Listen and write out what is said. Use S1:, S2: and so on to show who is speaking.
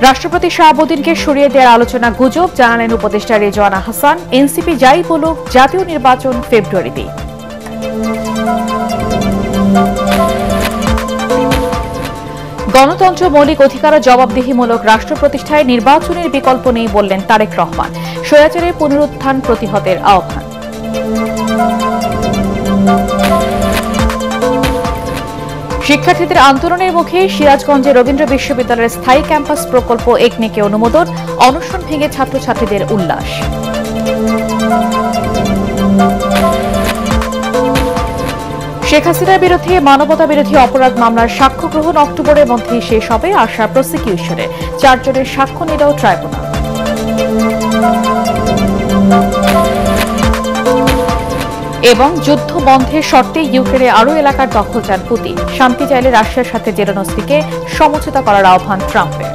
S1: রাষ্ট্রপতি শাহাবুদ্দিনকে সরিয়ে দেওয়ার আলোচনা গুজব, জানালেন উপদেষ্টা রেজওয়ানা হাসান। এনসিপি যাই বলুক, জাতীয় নির্বাচন ফেব্রুয়ারিতে। গণতন্ত্র মৌলিক অধিকার ও জবাবদিহিমূলক রাষ্ট্র প্রতিষ্ঠায় নির্বাচনের বিকল্প নেই বললেন তারেক রহমান। স্বৈরাচারের পুনরুত্থান প্রতিহতের আহ্বান। শিক্ষার্থীদের আন্দোলনের মুখে সিরাজগঞ্জে রবীন্দ্র বিশ্ববিদ্যালয়ের স্থায়ী ক্যাম্পাস প্রকল্প একনেকে অনুমোদন, অনশন ভেঙে ছাত্রছাত্রীদের উল্লাস। শেখ হাসিনার বিরুদ্ধে মানবতা বিরোধী অপরাধ মামলার সাক্ষ্য গ্রহণ অক্টোবরের মধ্যেই শেষ হবে আশা প্রসিকিউশনের। 4 জনের সাক্ষ্য নিল ট্রাইব্যুনাল। এবং যুদ্ধ বন্ধের শর্তে ইউক্রেনে আরও এলাকার দখল চান পুতিন। শান্তি চাইলে রাশিয়ার সাথে জেলেনস্কিকে সমঝোতা করার আহ্বান ট্রাম্পের।